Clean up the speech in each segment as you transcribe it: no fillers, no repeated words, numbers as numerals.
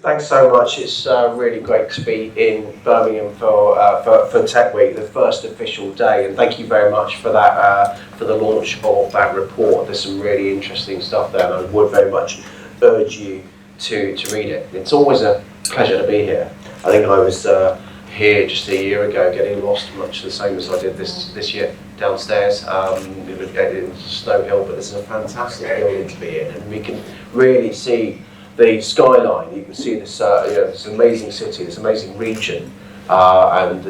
Thanks so much. It's really great to be in Birmingham for Tech Week, the first official day, and thank you very much for that, for the launch of that report. There's some really interesting stuff there, and I would very much urge you to read it. It's always a pleasure to be here. I think I was here just a year ago, getting lost, much the same as I did this year downstairs. It was in Snow Hill, but this is a fantastic building to be in, and we can really see the skyline. You can see this, this amazing city, this amazing region, and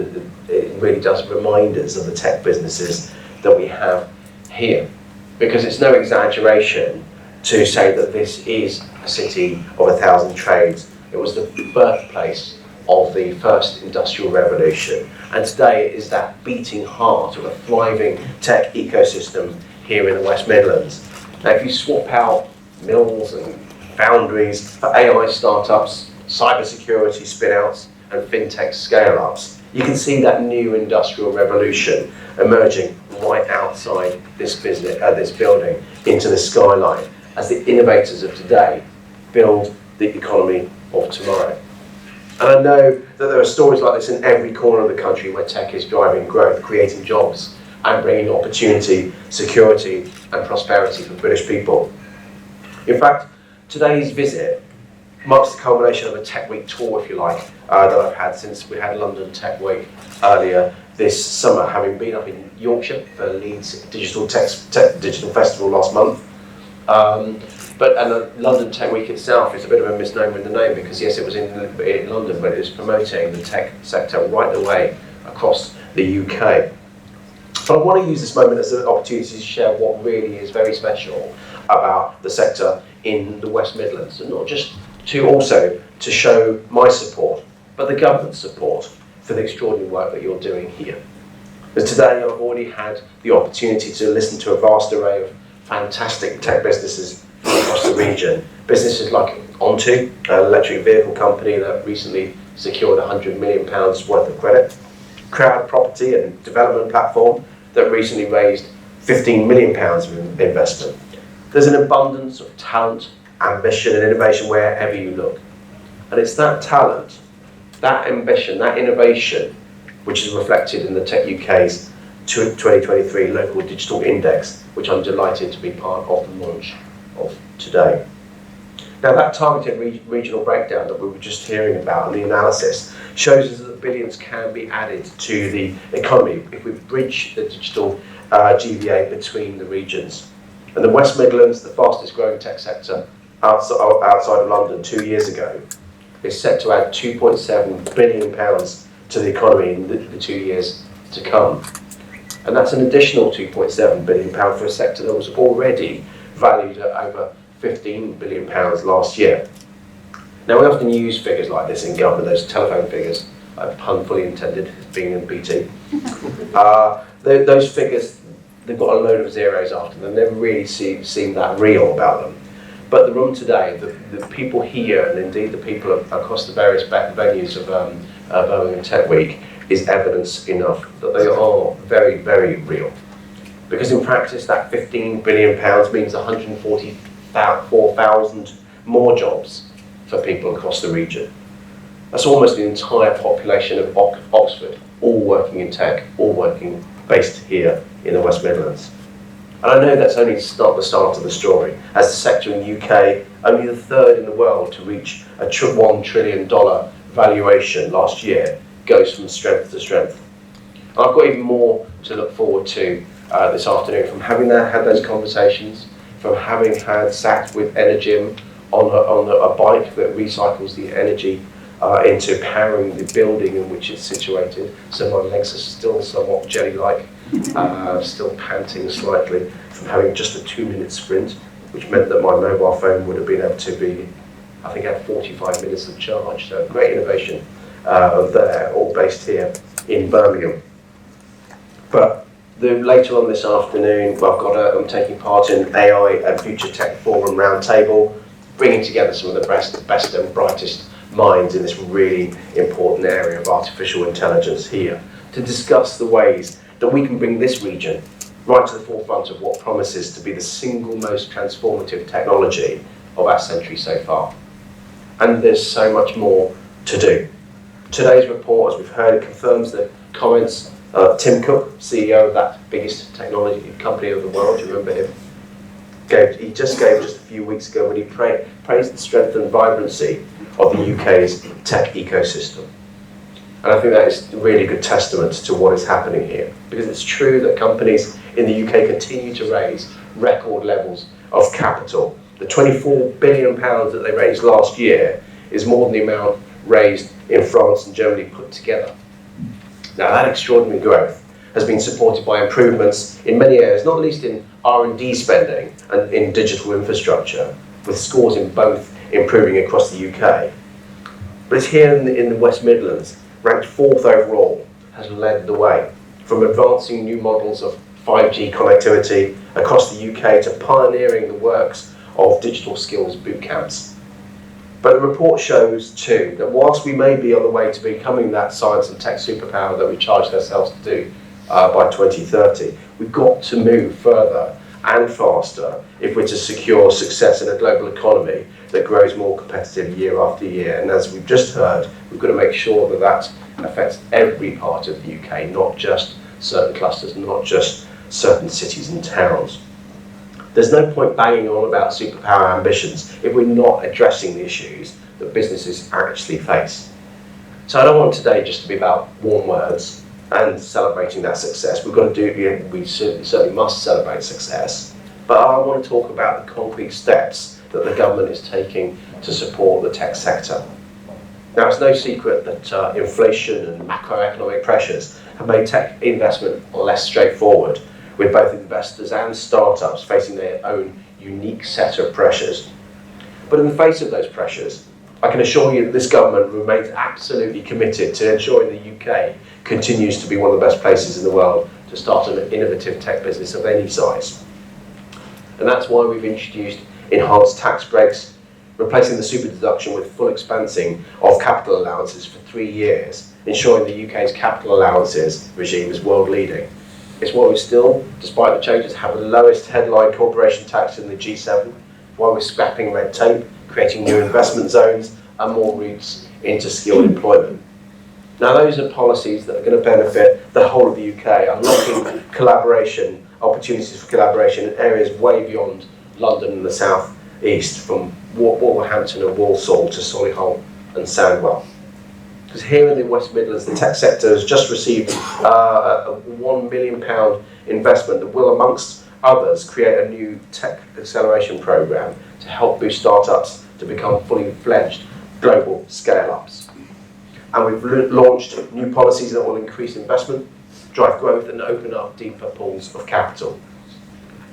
it really does remind us of the tech businesses that we have here. Because it's no exaggeration to say that this is a city of 1,000 trades. It was the birthplace of the first industrial revolution, and today it is that beating heart of a thriving tech ecosystem here in the West Midlands. Now, if you swap out mills and foundries for AI startups, cybersecurity spin-outs, and fintech scale-ups, you can see that new industrial revolution emerging right outside this building into the skyline as the innovators of today build the economy of tomorrow. And I know that there are stories like this in every corner of the country where tech is driving growth, creating jobs, and bringing opportunity, security, and prosperity for British people. In fact, today's visit marks the culmination of a Tech Week tour, if you like, that I've had since we had London Tech Week earlier this summer, having been up in Yorkshire for Leeds Digital Festival last month. But the London Tech Week itself is a bit of a misnomer in the name, because yes, it was in London, but it was promoting the tech sector right the way across the UK. But I want to use this moment as an opportunity to share what really is very special about the sector in the West Midlands, and not just to show my support, but the government's support for the extraordinary work that you're doing here. But today I've already had the opportunity to listen to a vast array of fantastic tech businesses across the region. Businesses like 𝗕𝗂𝗶𝗶𝗶𝗏, an electric vehicle company that recently secured £100 million worth of credit. Crowd Property and Development Platform that recently raised £15 million of investment. There's an abundance of talent, ambition and innovation wherever you look. And it's that talent, that ambition, that innovation, which is reflected in the Tech UK's 2023 Local Digital Index, which I'm delighted to be part of the launch of today. Now, that targeted regional breakdown that we were just hearing about and the analysis shows us that billions can be added to the economy if we bridge the digital GVA between the regions. And the West Midlands, the fastest growing tech sector outside of London 2 years ago, is set to add £2.7 billion to the economy in the 2 years to come. And that's an additional £2.7 billion for a sector that was already valued at over £15 billion last year. Now, we often use figures like this in government, those telephone figures, pun fully intended, being in BT. Those figures, they've got a load of zeros after them, never really seem that real about them. But the room today, the people here, and indeed the people across the various venues of Birmingham Tech Week, is evidence enough that they are very, very real. Because in practice, that £15 billion means 144,000 more jobs for people across the region. That's almost the entire population of Oxford, all working in tech, all working based here in the West Midlands. And I know that's only the start of the story, as the sector in the UK, only the third in the world to reach a $1 trillion valuation last year, goes from strength to strength. And I've got even more to look forward to this afternoon, from having had those conversations, from having sat with 𝗕𝗓𝗔 on a bike that recycles the energy into powering the building in which it's situated. So my legs are still somewhat jelly-like, still panting slightly from having just a 2-minute sprint, which meant that my mobile phone would have been able to be, I think, had 45 minutes of charge. So great innovation there, all based here in Birmingham. But later on this afternoon, I'm taking part in AI and Future Tech Forum Roundtable, bringing together some of the best and brightest minds in this really important area of artificial intelligence here, to discuss the ways that we can bring this region right to the forefront of what promises to be the single most transformative technology of our century so far. and there's so much more to do. Today's report, as we've heard, confirms the comments of Tim Cook, CEO of that biggest technology company of the world. Do you remember him? He just gave just a few weeks ago when he praised the strength and vibrancy of the UK's tech ecosystem. And I think that is a really good testament to what is happening here, because it's true that companies in the UK continue to raise record levels of capital. The £24 billion that they raised last year is more than the amount raised in France and Germany put together. Now, that extraordinary growth has been supported by improvements in many areas, not least in R&D spending and in digital infrastructure, with scores in both improving across the UK. But it's here in the West Midlands, ranked 4th overall, has led the way, from advancing new models of 5G connectivity across the UK to pioneering the works of digital skills boot camps. But the report shows too that whilst we may be on the way to becoming that science and tech superpower that we charged ourselves to do by 2030, we've got to move further and faster if we're to secure success in a global economy that grows more competitive year after year. And as we've just heard, we've got to make sure that that affects every part of the UK, not just certain clusters, not just certain cities and towns. There's no point banging on about superpower ambitions if we're not addressing the issues that businesses actually face. So I don't want today just to be about warm words and celebrating that success. We've got to do, we certainly must celebrate success, but I want to talk about the concrete steps that the government is taking to support the tech sector. Now, it's no secret that inflation and macroeconomic pressures have made tech investment less straightforward, with both investors and startups facing their own unique set of pressures. But in the face of those pressures, I can assure you that this government remains absolutely committed to ensuring the UK continues to be one of the best places in the world to start an innovative tech business of any size. And that's why we've introduced enhanced tax breaks, replacing the super deduction with full expensing of capital allowances for 3 years, ensuring the UK's capital allowances regime is world leading. It's why we still, despite the changes, have the lowest headline corporation tax in the G7, why we're scrapping red tape, creating new investment zones and more routes into skilled employment. Now, those are policies that are going to benefit the whole of the UK, unlocking collaboration, opportunities for collaboration in areas way beyond London and the south east, from Wolverhampton and Walsall to Solihull and Sandwell. Because here in the West Midlands, the tech sector has just received a £1 million investment that will, amongst others, create a new tech acceleration programme to help boost startups to become fully fledged global scale-ups. And we've launched new policies that will increase investment, drive growth and open up deeper pools of capital.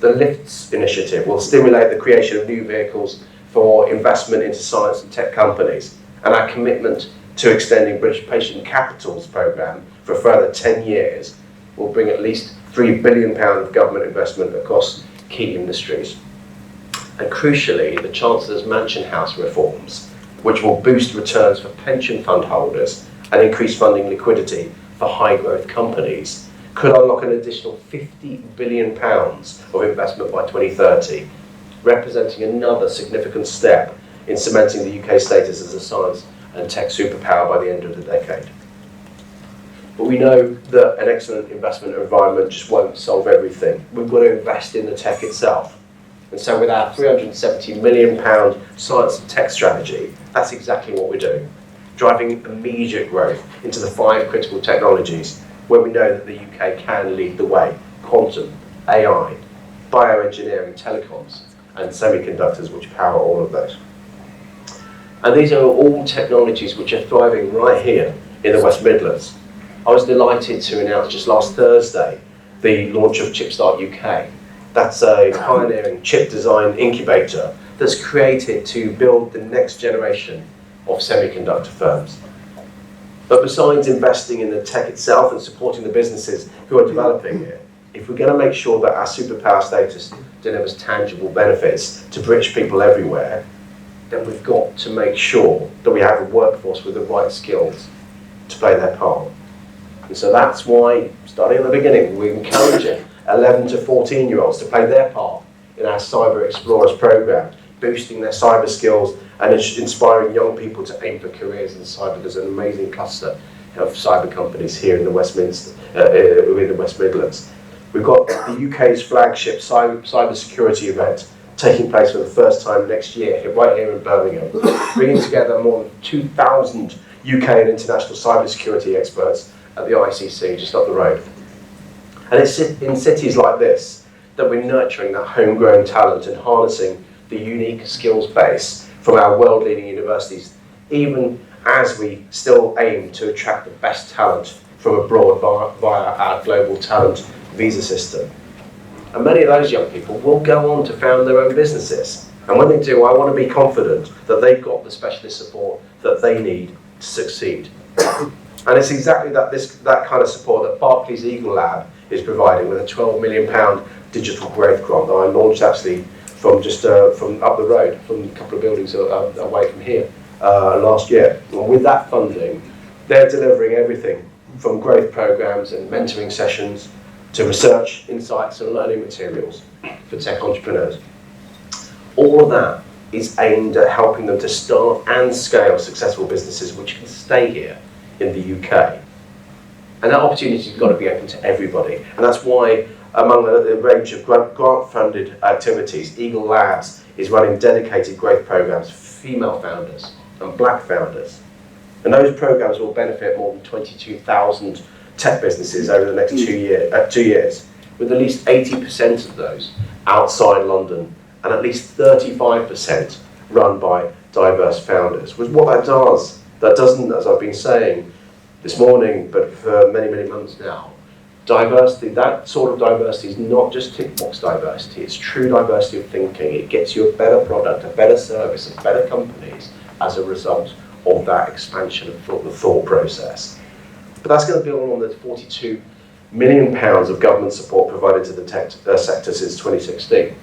The LIFTS initiative will stimulate the creation of new vehicles for investment into science and tech companies, and our commitment to extending British Patient Capital's programme for a further 10 years will bring at least £3 billion of government investment across key industries. And crucially, the Chancellor's Mansion House reforms, which will boost returns for pension fund holders and increase funding liquidity for high growth companies, could unlock an additional £50 billion of investment by 2030, representing another significant step in cementing the UK's status as a science and tech superpower by the end of the decade. But we know that an excellent investment environment just won't solve everything. We've got to invest in the tech itself. And so with our £370 million science and tech strategy, that's exactly what we're doing. Driving immediate growth into the 5 critical technologies where we know that the UK can lead the way: quantum, AI, bioengineering, telecoms, and semiconductors, which power all of those. And these are all technologies which are thriving right here in the West Midlands. I was delighted to announce just last Thursday the launch of ChipStart UK. That's a pioneering chip design incubator that's created to build the next generation of semiconductor firms. But besides investing in the tech itself and supporting the businesses who are developing it, if we're going to make sure that our superpower status delivers tangible benefits to British people everywhere, then we've got to make sure that we have a workforce with the right skills to play their part. And so that's why, starting at the beginning, we're encouraging 11 to 14-year-olds to play their part in our Cyber Explorers programme, boosting their cyber skills and inspiring young people to aim for careers in cyber. There's an amazing cluster of cyber companies here in the West Midlands. We've got the UK's flagship cyber security event taking place for the first time next year, right here in Birmingham, bringing together more than 2,000 UK and international cyber security experts at the ICC just up the road. And it's in cities like this that we're nurturing that homegrown talent and harnessing the unique skills base from our world-leading universities, even as we still aim to attract the best talent from abroad via our global talent visa system. And many of those young people will go on to found their own businesses. And when they do, I want to be confident that they've got the specialist support that they need to succeed. And it's exactly that kind of support that Barclays Eagle Lab is providing with a £12 million digital growth grant that I launched actually from from up the road, from a couple of buildings away from here last year. And with that funding, they're delivering everything from growth programs and mentoring sessions to research, insights and learning materials for tech entrepreneurs. All of that is aimed at helping them to start and scale successful businesses which can stay here in the UK. And that opportunity has got to be open to everybody. And that's why, among the range of grant-funded activities, Eagle Labs is running dedicated growth programs for female founders and black founders. And those programs will benefit more than 22,000 tech businesses over the next 2 years, with at least 80% of those outside London and at least 35% run by diverse founders. With what that does, that doesn't, as I've been saying this morning, but for many, many months now, diversity, that sort of diversity is not just tick box diversity, it's true diversity of thinking. It gets you a better product, a better service, and better companies as a result of that expansion of the thought process. But that's going to build on the £42 million of government support provided to the tech sector since 2016.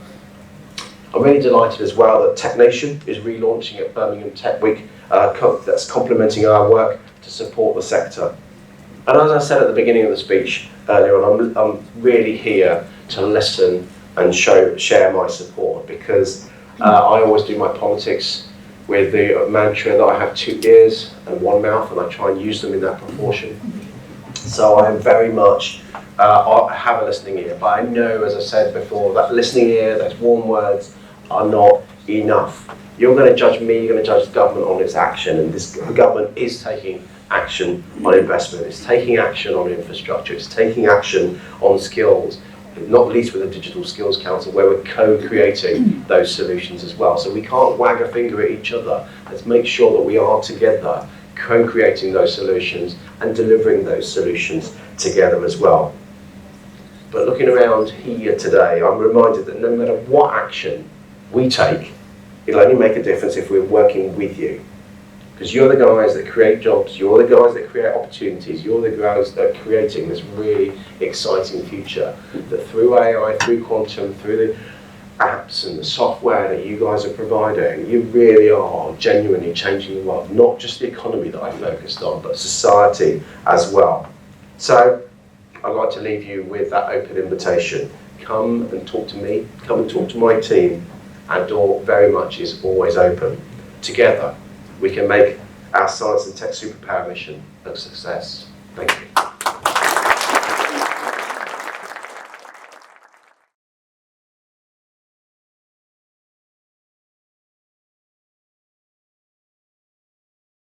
I'm really delighted as well that Tech Nation is relaunching at Birmingham Tech Week. That's complementing our work to support the sector. And as I said at the beginning of the speech earlier on, I'm really here to listen and share my support, because I always do my politics with the mantra that I have 2 ears and 1 mouth, and I try and use them in that proportion. So I am very much, I have a listening ear, but I know, as I said before, that listening ear, those warm words are not enough. You're going to judge me, you're going to judge the government on its action, and the government is taking action on investment, it's taking action on infrastructure, it's taking action on skills, not least with the Digital Skills Council, where we're co-creating those solutions as well. So we can't wag a finger at each other. Let's make sure that we are together co-creating those solutions and delivering those solutions together as well. But looking around here today, I'm reminded that no matter what action we take, it'll only make a difference if we're working with you. Because you're the guys that create jobs, you're the guys that create opportunities, you're the guys that are creating this really exciting future that through AI, through quantum, through the apps and the software that you guys are providing, you really are genuinely changing the world, not just the economy that I focused on, but society as well. So I'd like to leave you with that open invitation. Come and talk to me, come and talk to my team. Our door very much is always open. Together, we can make our science and tech superpower mission a success. Thank you.